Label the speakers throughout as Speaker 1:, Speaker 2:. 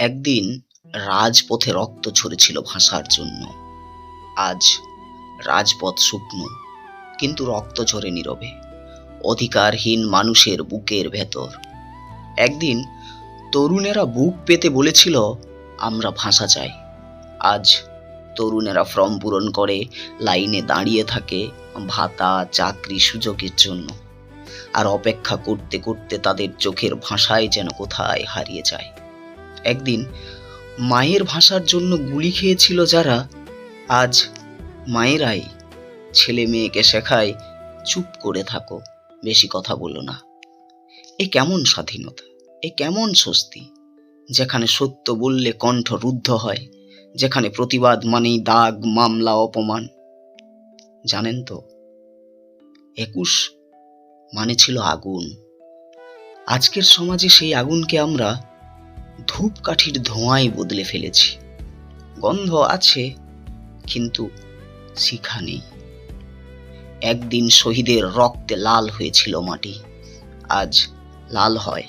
Speaker 1: একদিন রাজপথে রক্ত ঝরেছিল ভাষার জন্য। আজ রাজপথ শুকনো, কিন্তু রক্ত ঝরে নীরবে অধিকারহীন মানুষের বুকের ভেতর। একদিন তরুণেরা বুক পেতে বলেছিল, আমরা ভাষা চাই। আজ তরুণেরা ফর্ম পূরণ করে লাইনে দাঁড়িয়ে থাকে ভাতা, চাকরি, সুযোগের জন্য। আর অপেক্ষা করতে করতে তাদের চোখের ভাষায় যেন কোথায় হারিয়ে যায়। একদিন মায়ের ভাষার জন্য গুলি খেয়েছিল যারা, আজ মায়েরাই ছেলে মেয়েকে শেখায়, চুপ করে থাকো, বেশি কথা বলো না। এ কেমন স্বাধীনতা, এ কেমন স্বস্তি, যেখানে সত্য বললে কণ্ঠ রুদ্ধ হয়, যেখানে প্রতিবাদ মানেই দাগ, মামলা, অপমান। জানেন তো, ২১ মানে ছিল আগুন। আজকের সমাজে সেই আগুনকে আমরা ধূপকাঠির ধোঁয়ায় বদলে ফেলেছি। গন্ধ আছে, কিন্তু শিখা নেই। একদিন শহীদের রক্তে লাল হয়েছিল মাটি, আজ লাল হয়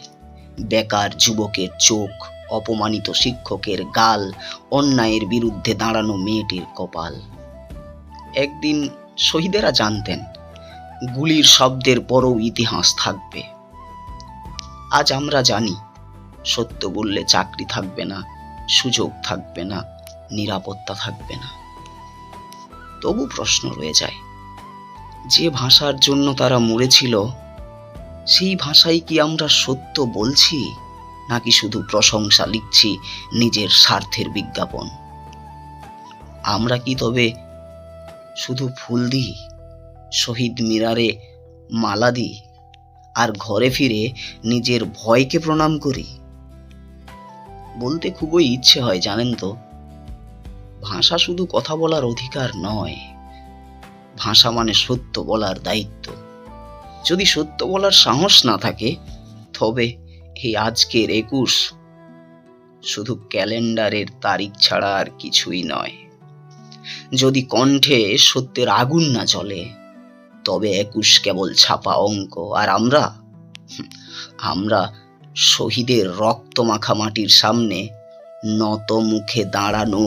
Speaker 1: বেকার যুবকের চোখ, অপমানিত শিক্ষকের গাল, অন্যায়ের বিরুদ্ধে দাঁড়ানো মেয়েটির কপাল। একদিন শহীদেরা জানতেন গুলির শব্দের পরও ইতিহাস থাকবে। আজ আমরা জানি সত্য বললে চাকরি থাকবে না, সুযোগ থাকবে না, নিরাপত্তা থাকবে না। তবু প্রশ্ন রয়ে যায়, যে ভাষার জন্য তারা মরেছিল, সেই ভাষাই কি আমরা সত্য বলছি, নাকি শুধু প্রশংসা লিখছি, নিজের স্বার্থের বিজ্ঞাপন? আমরা কি তবে শুধু ফুল দিই, শহীদ মিনারে মালা দিই, আর ঘরে ফিরে নিজের ভয়কে প্রণাম করি? বলতে খুবই ইচ্ছে হয়, জানেন তো, ভাষা শুধু কথা বলার অধিকার নয়, ভাষা মানে সত্য বলার দায়িত্ব। যদি সত্য বলার সাহস না থাকে, তবে এই আজকের ২১ শুধু ক্যালেন্ডারের তারিখ ছাড়া আর কিছুই নয়। যদি কণ্ঠে সত্যের আগুন না জ্বলে, তবে ২১ কেবল ছাপা অঙ্ক। আর আমরা শহীদের রক্ত মাখা মাটির সামনে নত মুখে দাঁড়ানো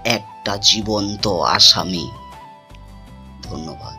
Speaker 1: একটা জীবন্ত আসামি। ধন্যবাদ।